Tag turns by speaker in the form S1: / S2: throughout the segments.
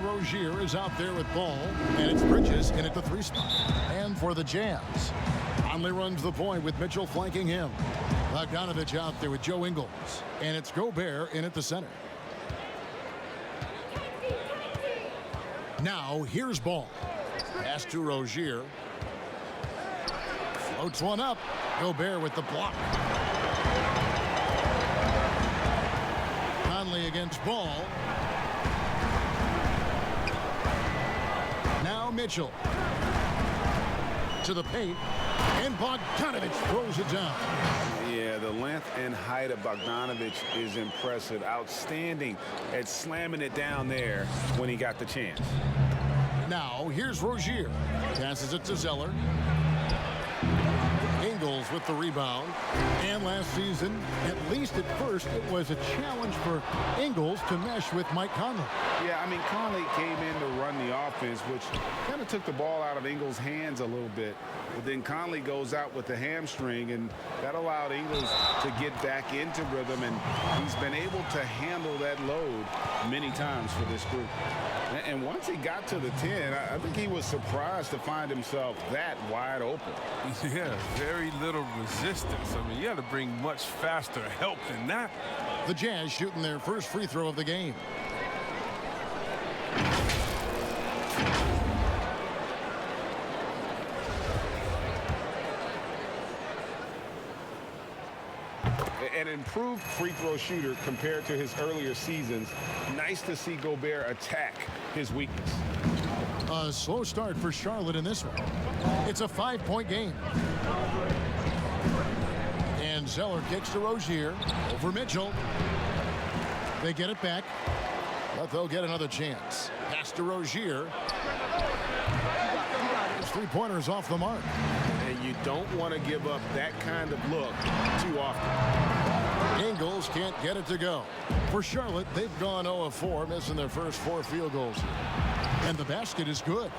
S1: Rozier is out there with ball, and it's Bridges in at the 3 spot. And for the Jazz, Conley runs the point with Mitchell flanking him. Bogdanovich out there with Joe Ingles, and it's Gobert in at the center. Now here's Ball. Pass to Rozier. Floats one up. Gobert with the block. Conley against Ball. Now Mitchell. To the paint. And Bogdanovich throws it down.
S2: Yeah, the length and height of Bogdanovich is impressive. Outstanding at slamming it down there when he got the chance.
S1: Now here's Rozier. Passes it to Zeller. Ingles with the rebound. And last season, at least at first, it was a challenge for Ingles to mesh with Mike Conley.
S2: Yeah, I mean, Conley came in to run the offense, which kind of took the ball out of Ingles' hands a little bit. But then Conley goes out with the hamstring, and that allowed Ingles to get back into rhythm, and he's been able to handle that load many times for this group. And once he got to the 10, I think he was surprised to find himself that wide open.
S3: Yeah, very little resistance. I mean, you got to bring much faster help than that.
S1: The Jazz shooting their first free throw of the game.
S2: An improved free throw shooter compared to his earlier seasons. Nice to see Gobert attack his weakness.
S1: A slow start for Charlotte in this one. It's a 5-point game. And Zeller kicks to Rozier over Mitchell. They get it back, but they'll get another chance. Pass to Rozier. His three-pointers off the mark.
S2: And you don't want to give up that kind of look too often.
S1: Ingles can't get it to go. For Charlotte, they've gone 0 of 4, missing their first 4 field goals. And the basket is good.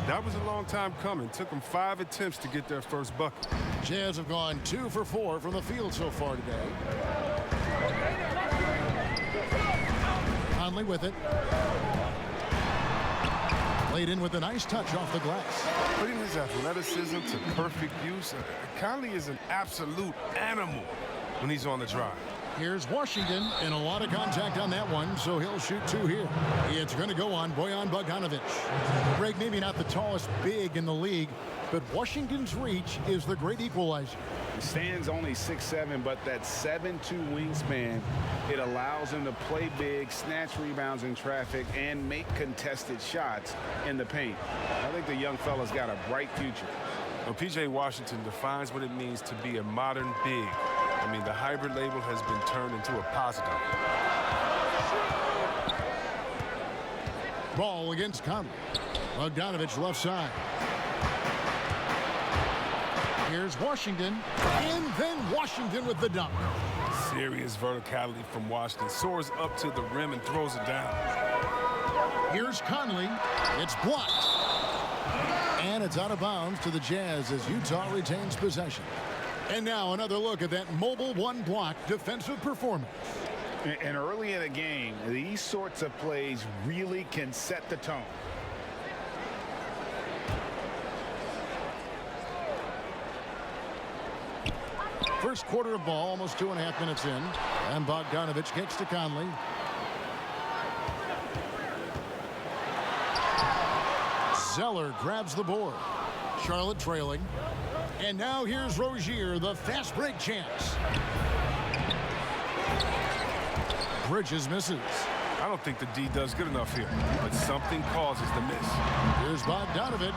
S3: That was a long time coming. Took them 5 attempts to get their first bucket.
S1: Jazz have gone 2 for 4 from the field so far today. Conley with it. Laid in with a nice touch off the glass.
S3: Putting his athleticism to perfect use, Conley is an absolute animal when he's on the drive.
S1: Here's Washington, and a lot of contact on that one, so he'll shoot 2 here. It's going to go on Bojan Bogdanovich. Greg, maybe not the tallest big in the league, but Washington's reach is the great equalizer.
S2: He stands only 6'7", but that 7'2" wingspan, it allows him to play big, snatch rebounds in traffic, and make contested shots in the paint. I think the young fella's got a bright future.
S3: Well, P.J. Washington defines what it means to be a modern big. I mean, the hybrid label has been turned into a positive.
S1: Ball against Conley. Bogdanovich left side. Here's Washington, and then Washington with the dunk.
S3: Serious verticality from Washington. Soars up to the rim and throws it down.
S1: Here's Conley. It's blocked. And it's out of bounds to the Jazz as Utah retains possession. And now another look at that mobile one-block defensive performance.
S2: And early in the game, these sorts of plays really can set the tone.
S1: First quarter of ball, almost 2.5 minutes in. And Bogdanovich kicks to Conley. Zeller grabs the board. Charlotte trailing. And now here's Rozier, the fast break chance. Bridges misses.
S3: I don't think the D does good enough here, but something causes the miss.
S1: Here's Bogdanovich.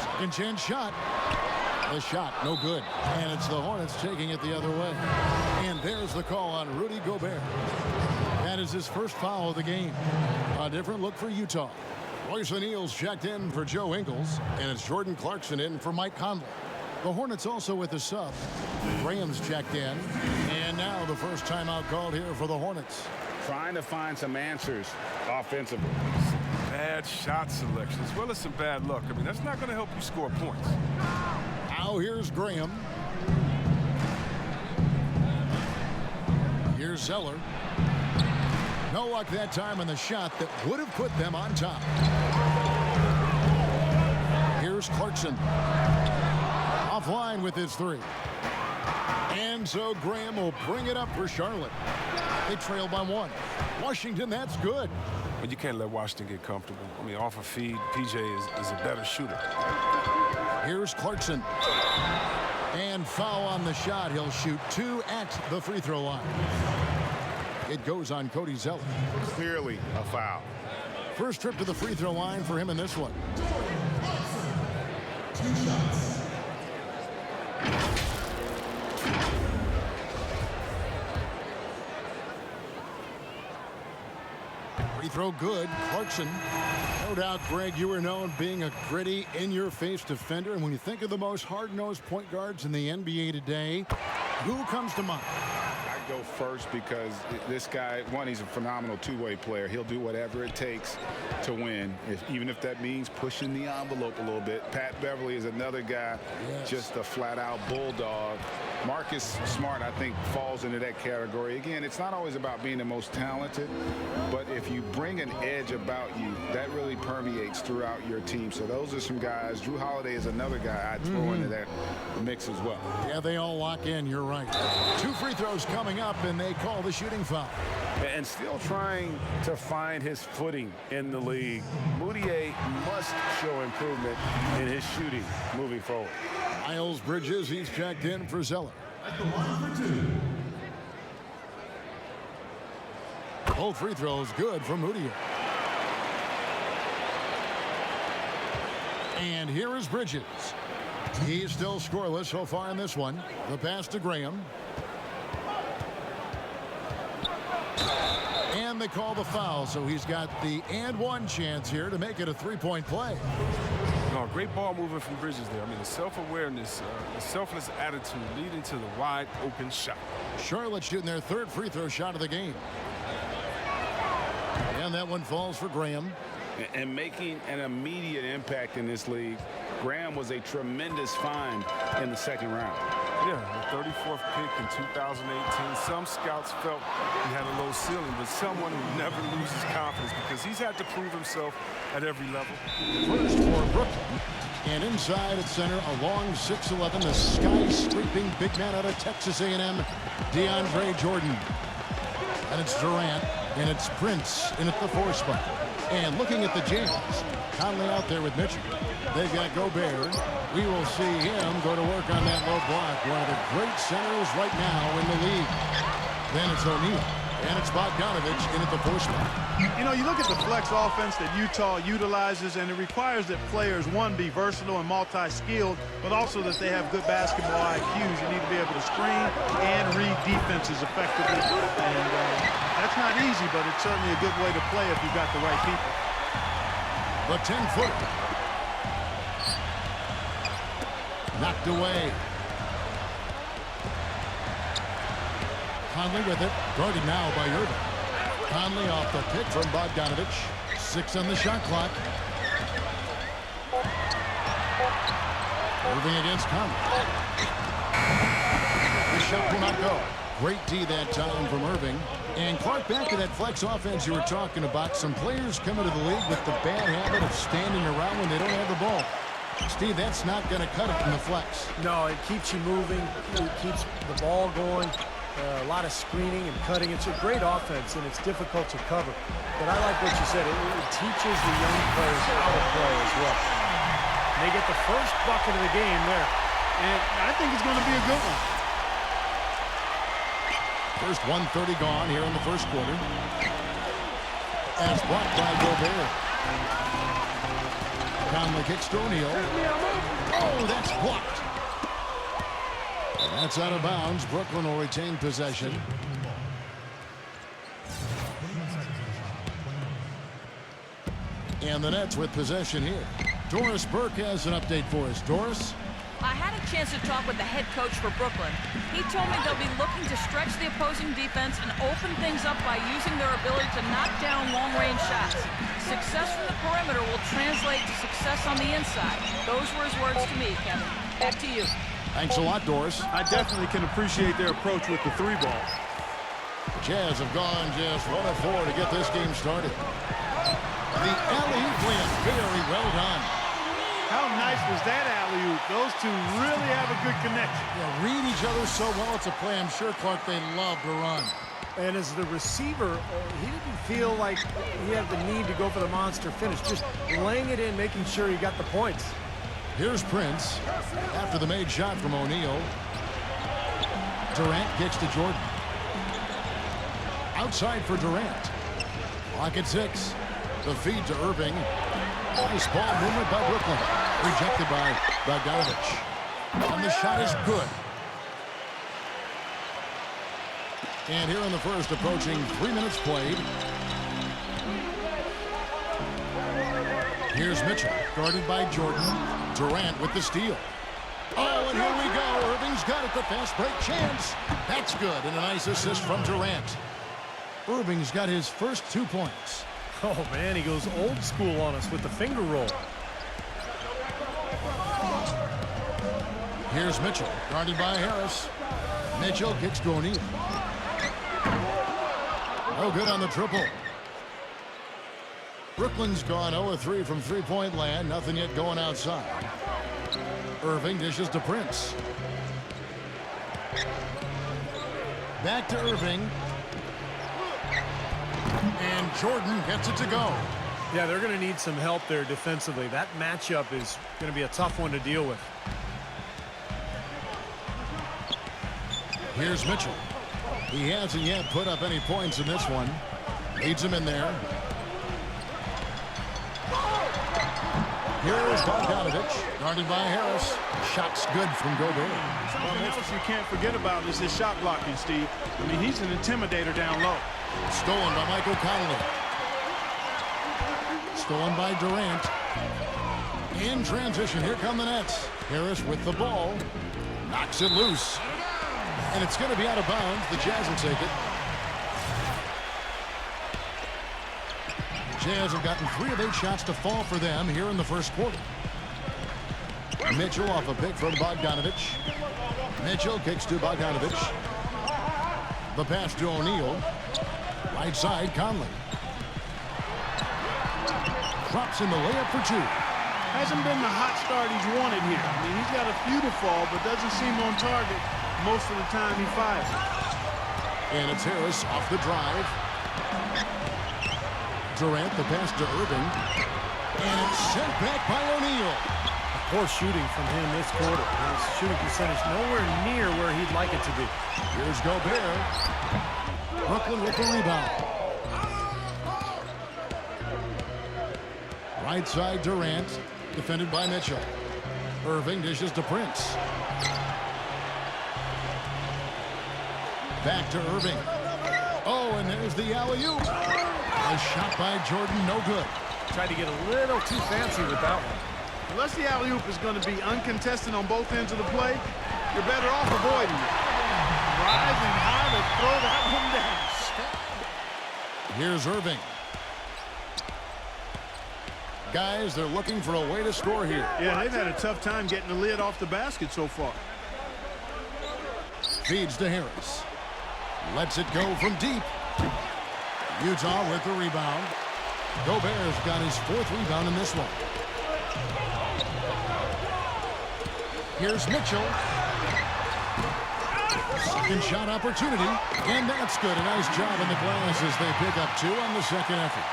S1: Second chance shot. The shot, no good. And it's the Hornets taking it the other way. And there's the call on Rudy Gobert. That is his first foul of the game. A different look for Utah. Royce O'Neal's checked in for Joe Ingles, and it's Jordan Clarkson in for Mike Conley. The Hornets also with a sub. Graham's checked in, and now the first timeout called here for the Hornets.
S2: Trying to find some answers offensively.
S3: Bad shot selection as well as some bad luck. I mean, that's not going to help you score points.
S1: Now here's Graham. Here's Zeller. No luck that time on the shot that would have put them on top. Here's Clarkson. Offline with his three. And so Graham will bring it up for Charlotte. They trail by 1. Washington, that's good.
S3: But you can't let Washington get comfortable. I mean, off a feed, PJ is a better shooter.
S1: Here's Clarkson. And foul on the shot. He'll shoot 2 at the free throw line. It goes on Cody Zeller.
S2: Clearly a foul.
S1: First trip to the free throw line for him in this one.
S4: 2 shots.
S1: Free throw good. Clarkson. No doubt, Greg, you were known being a gritty, in-your-face defender. And when you think of the most hard-nosed point guards in the NBA today, who comes to mind?
S2: I go first because this guy, one, he's a phenomenal two-way player. He'll do whatever it takes to win, even if that means pushing the envelope a little bit. Pat Beverly is another guy, just a flat-out bulldog. Marcus Smart, I think, falls into that category. Again, it's not always about being the most talented, but if you bring an edge about you, that really permeates throughout your team. So those are some guys. Drew Holiday is another guy I'd throw into that mix as well.
S1: Yeah, they all lock in. You're right. 2 free throws coming up, and they call the shooting foul.
S5: And still trying to find his footing in the league. Moutier must show improvement in his shooting moving forward.
S1: Miles Bridges, he's checked in for Zeller.
S4: At the line for 2.
S1: Both free throws good for Moutier. And here is Bridges. He's still scoreless so far in this one. The pass to Graham. And they call the foul, so he's got the and one chance here to make it a three-point play.
S3: No, great ball movement from Bridges there. I mean, the self-awareness, the selfless attitude leading to the wide open shot.
S1: Charlotte shooting their 3rd free throw shot of the game. And that one falls for Graham.
S2: And making an immediate impact in this league, Graham was a tremendous find in the 2nd round.
S3: Yeah, the 34th pick in 2018. Some scouts felt he had a low ceiling, but someone who never loses confidence because he's had to prove himself at every level.
S1: First for Brooklyn. And inside at center, a long 6'11", the sky-scraping big man out of Texas A&M, DeAndre Jordan. And it's Durant, and it's Prince in at the 4 spot. And looking at the Jams, Conley out there with Mitchell. They've got Gobert. We will see him go to work on that low block. One of the great centers right now in the league. Then it's O'Neal. And it's Bogdanovich in at the 4 spot.
S6: You know, you look at the flex offense that Utah utilizes, and it requires that players, one, be versatile and multi-skilled, but also that they have good basketball IQs. You need to be able to screen and read defenses effectively. And that's not easy, but it's certainly a good way to play if you've got the right people.
S1: The 10-footer. Knocked away. Conley with it. Guarded now by Irving. Conley off the pick from Bogdanovich. 6 on the shot clock. Irving against Conley. The shot will not go. Great D that time from Irving. And Clark, back to that flex offense you were talking about. Some players come into the league with the bad habit of standing around when they don't have the ball. Steve, that's not going to cut it from the flex.
S7: No, it keeps you moving. It keeps the ball going. A lot of screening and cutting. It's a great offense, and it's difficult to cover. But I like what you said. It teaches the young players how to play as well. They get the first bucket of the game there.
S6: And I think it's going to be a good one.
S1: First 1:30 gone here in the first quarter. As blocked by Gobert. Conley kicks to O'Neal. Oh, that's blocked. That's out of bounds. Brooklyn will retain possession. And the Nets with possession here. Doris Burke has an update for us. Doris?
S8: I had a chance to talk with the head coach for Brooklyn. He told me they'll be looking to stretch the opposing defense and open things up by using their ability to knock down long-range shots. Success from the perimeter will translate to success on the inside. Those were his words to me, Kevin. Back to you.
S1: Thanks a lot, Doris.
S6: I definitely can appreciate their approach with the 3 ball.
S1: Jazz have gone just 1 of 4 to get this game started. The alley-oop win. Very well done.
S6: How nice was that alley-oop? Those two really have a good connection.
S1: Yeah, read each other so well. It's a play I'm sure, Clark, they love to run.
S7: And as the receiver, he didn't feel like he had the need to go for the monster finish. Just laying it in, making sure he got the points.
S1: Here's Prince after the made shot from O'Neal. Durant kicks to Jordan. Outside for Durant. Clock at 6. The feed to Irving. Nice ball movement by Brooklyn. Rejected by Bogdanovich. And the shot is good. And here in the first, approaching 3 minutes played. Here's Mitchell, guarded by Jordan. Durant with the steal. Oh, and here we go. Irving's got it. The fast break chance. That's good. And a nice assist from Durant. Irving's got his first 2 points.
S7: Oh, man, he goes old school on us with the finger roll.
S1: Here's Mitchell, guarded by Harris. Mitchell kicks to O'Neal. No good on the triple. Brooklyn's gone 0 of 3 from three-point land. Nothing yet going outside. Irving dishes to Prince. Back to Irving. And Jordan gets it to go.
S7: Yeah, they're going to need some help there defensively. That matchup is going to be a tough one to deal with.
S1: Here's Mitchell. He hasn't yet put up any points in this one. Leads him in there. Here's Bogdanovich, guarded by Harris. Shot's good from Gobert.
S6: Something else you can't forget about is his shot blocking, Steve. I mean, he's an intimidator down low.
S1: Stolen by Michael Conley. Stolen by Durant. In transition, here come the Nets. Harris with the ball. Knocks it loose. And it's going to be out of bounds. The Jazz will take it. Jazz have gotten 3 of 8 shots to fall for them here in the first quarter. Mitchell off a pick from Bogdanovich. Mitchell kicks to Bogdanovich. The pass to O'Neal. Right side, Conley. Drops in the layup for 2.
S6: Hasn't been the hot start he's wanted here. I mean, he's got a few to fall, but doesn't seem on target most of the time he fires.
S1: And it's Harris off the drive. Durant, the pass to Irving. And it's sent back by O'Neal.
S7: Poor shooting from him this quarter. His shooting percentage nowhere near where he'd like it to be.
S1: Here's Gobert. Brooklyn with the rebound. Right side Durant, defended by Mitchell. Irving dishes to Prince. Back to Irving. Oh, and there's the alley-oop. A shot by Jordan, no good.
S7: Tried to get a little too fancy with that one.
S6: Unless the alley-oop is going to be uncontested on both ends of the play, you're better off avoiding it. Rising high to throw that one down.
S1: Here's Irving. Guys, they're looking for a way to score here.
S6: Yeah, they've had a tough time getting the lid off the basket so far.
S1: Feeds to Harris. Lets it go from deep. Utah with the rebound. Gobert's got his 4th rebound in this one. Here's Mitchell. Second shot opportunity. And that's good. A nice job in the glass as they pick up 2 on the second effort.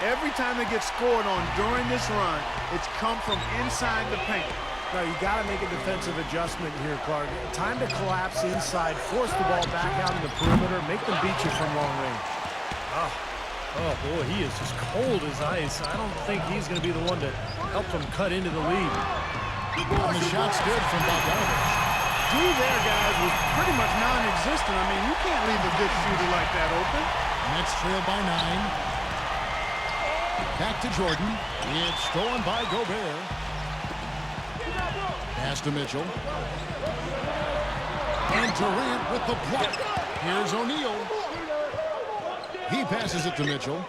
S6: Every time they get scored on during this run, it's come from inside the paint.
S7: No, you got to make a defensive adjustment here, Clark. Time to collapse inside, force the ball back out in the perimeter, make them beat you from long range. Oh boy, he is just cold as ice. I don't think he's going to be the one to help them cut into the lead.
S1: And the shot's good from Bogdanovich.
S6: D there, guys, was pretty much non-existent. I mean, you can't leave a good shooter like that open.
S1: Nets trail by 9. Back to Jordan. It's stolen by Gobert. Pass to Mitchell. And Durant with the block. Here's O'Neal. He passes it to Mitchell.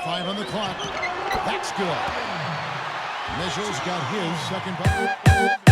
S1: 5 on the clock. That's good. Mitchell's got his second bucket.